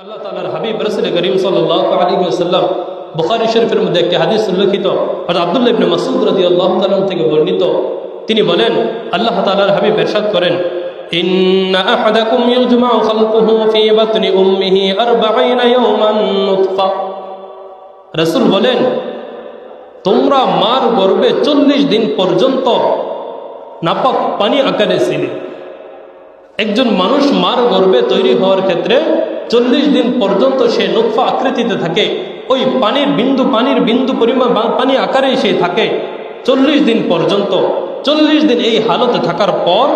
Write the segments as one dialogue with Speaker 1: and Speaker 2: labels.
Speaker 1: আল্লাহ তাআলার হাবিব রাসূল করিম সাল্লাল্লাহু আলাইহি ওয়াসাল্লাম বুখারী শরীফের মধ্যে একটি হাদিস উল্লেখিত হযরত আব্দুল্লাহ ইবনে মাসউদ রাদিয়াল্লাহু তাআলা থেকে বর্ণিত। তিনি বলেন, আল্লাহ তাআলার হাবিব ইরশাদ করেন, ইন্না আহাদাকুম ইউজমাউ খালকুহু ফি বাতনি উম্মিহি 40 ইয়াওমান নুতফা। রাসূল বলেন, তোমরা মার গর্ভে 40 দিন পর্যন্ত নাপাক পানি আকারে ছিলে। একজন মানুষ মার গর্ভে তৈরি হওয়ার ক্ষেত্রে 40 দিন পর্যন্ত সে নুতফা আকৃতিতে থাকে, ওই পানির বিন্দু পরিমাণ পানি আকারেই সে থাকে 40 দিন পর্যন্ত। 40 দিন এই হালতে থাকার পর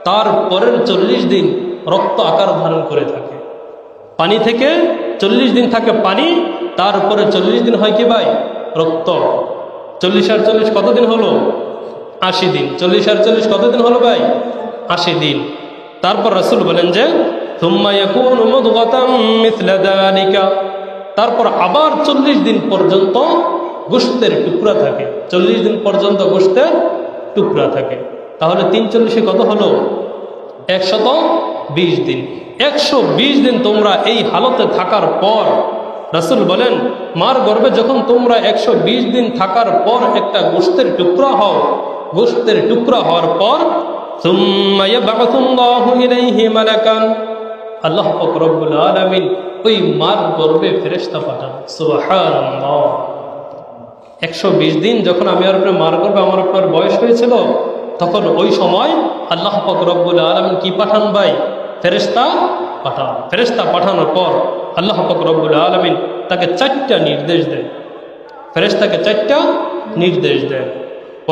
Speaker 1: তারপরের 40 দিন রক্ত আকার ধারণ করে থাকে। পানি থেকে 40 দিন থাকে পানি, তারপরে 40 দিন হয় কি ভাই? রক্ত। 40 আর 40 কতদিন হলো? 80 দিন। 40 আর 40 কতদিন হলো ভাই? 80 দিন। তারপর রাসূল বলেন যে তারপর আবার 40 দিন পর্যন্ত গোশতের টুকরা থাকে। 40 দিন পর্যন্ত গোশতের টুকরা থাকে। তাহলে 340 কত হলো? 120 দিন। 120 দিন তোমরা এই হালতে থাকার পর রাসূল বলেন, মার গর্ভে যখন তোমরা 120 দিন থাকার পর একটা গোশতের টুকরা হও, গোশতের টুকরা হওয়ার পর আল্লাহ পাক রব্বুল আলামিন ওই মার গর্ভে ফেরেশতা পাঠান। সুবহানাল্লাহ। 120 দিন যখন আমি আর মার গর্ভে আমার আপনার বয়স হয়েছিল, তখন ওই সময় আল্লাহ পাক রব্বুল আলামিন কি পাঠান ভাই? ফেরেশতা পাঠান। ফেরেশতা পাঠানোর পর আল্লাহ পাক রব্বুল আলামিন তাকে 4টা নির্দেশ দেয়। ফেরেশতাকে 4টা নির্দেশ দেয়।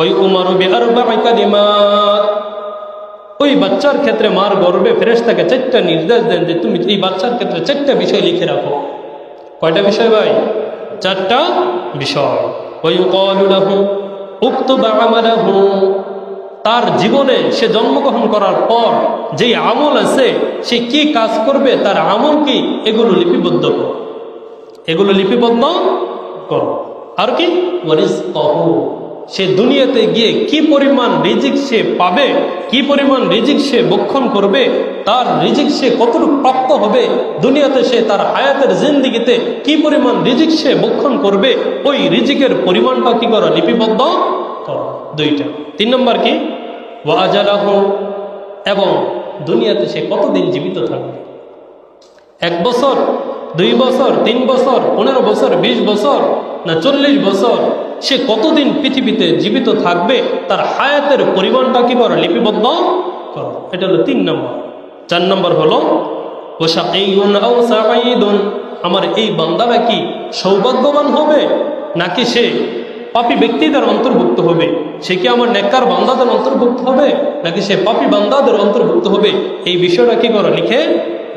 Speaker 1: ওই উমারু বিআরবা'i কালিমাত। ওই বাচ্চার ক্ষেত্রে মার গর্ভে ফেরেশতাকে 4টা নির্দেশ দেন যে তুমি এই বাচ্চার ক্ষেত্রে 4টা বিষয় লিখে রাখো। কয়টা বিষয় ভাই? 4টা বিষয়। ওই ক্বালু লাহু উকতুব আমালাহু। তার জীবনে সে জন্মগ্রহণ করার পর যেই আমল আছে, সে কি কাজ করবে, তার আমল কি, এগুলো লিপিবদ্ধ করো। এগুলো লিপিবদ্ধ করো। আর কি? ওয়ারিজকাহু। সে দুনিয়াতে গিয়ে কি পরিমাণ রিজিক সে পাবে, কি পরিমাণ রিজিক সে ভক্ষণ করবে, তার রিজিক সে কতটুকু প্রাপ্ত হবে, দুনিয়াতে সে তার হায়াতের জিন্দেগিতে কি পরিমাণ রিজিক সে ভক্ষণ করবে, ওই রিজিকের পরিমাণটা কি করো? লিপিবদ্ধ করো। 2টা। 3 নম্বর কি? ওয়া আজালাহু। এবং দুনিয়াতে সে কতদিন জীবিত থাকবে, 1 বছর, 2 বছর, 3 বছর, 15 বছর, 20 বছর, না 40 বছর, সে কতদিন পৃথিবীতে জীবিত থাকবে, তার হায়াতের পরিমাণটা কি করো? লিপিবদ্ধ করো। এটা হলো 3 নম্বর। 4 নম্বর হলো ওয়াশাকিয়ুন আও সাঈদুন। আমার এই বান্দারা কি সৌভাগ্যবান হবে, নাকি সে পাপী ব্যক্তিদের অন্তর্ভুক্ত হবে? সে কি আমার নেককার বান্দাদের অন্তর্ভুক্ত হবে, নাকি সে পাপী বান্দাদের অন্তর্ভুক্ত হবে? এই বিষয়টা কি করো? লিখে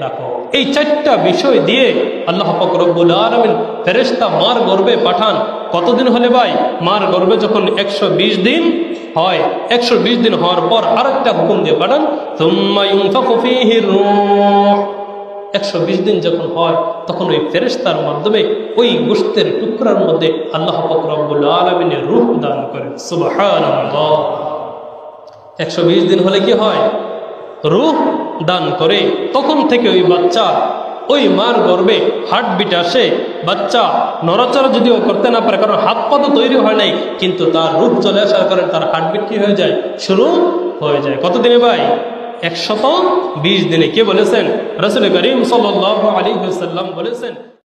Speaker 1: রাখো। এই 4টা বিষয় দিয়ে আল্লাহ পাক রব্বুল আলামিন ফেরেশতা মার গর্ভে পাঠান। কতদিন হলে ভাই? মার গর্ভে যখন 120 দিন হয়, 120 দিন হওয়ার পর আরেকটা হুকুম দিয়ে পাঠান, সুম্মা ইউনফাখু ফীহি রূহ। 120 দিন যখন হয়, তখন ওই ফেরেশতার মাধ্যমে ওই গোশতের টুকরার মধ্যে আল্লাহ পাক রব্বুল আলামিনের রূহ দান করেন। সুবহানাল্লাহ। 120 দিন হলে কি হয়? রূহ দান করে। তখন থেকে ওই বাচ্চা, ওই মার গর্ভে হার্টবিট আসে। বাচ্চা নড়াচড়া যদিও করতে না পারে, কারণ হাত পা তো তৈরি হয় নাই, কিন্তু তার রূহ চলে আসার কারণে তার হার্টবিট কি হয়ে যায়? শুরু হয়ে যায়। কত দিনে ভাই? 120 দিনে। কে বলেছেন? রাসূল করিম সাল্লাল্লাহু আলাইহি ওয়াসাল্লাম বলেছেন।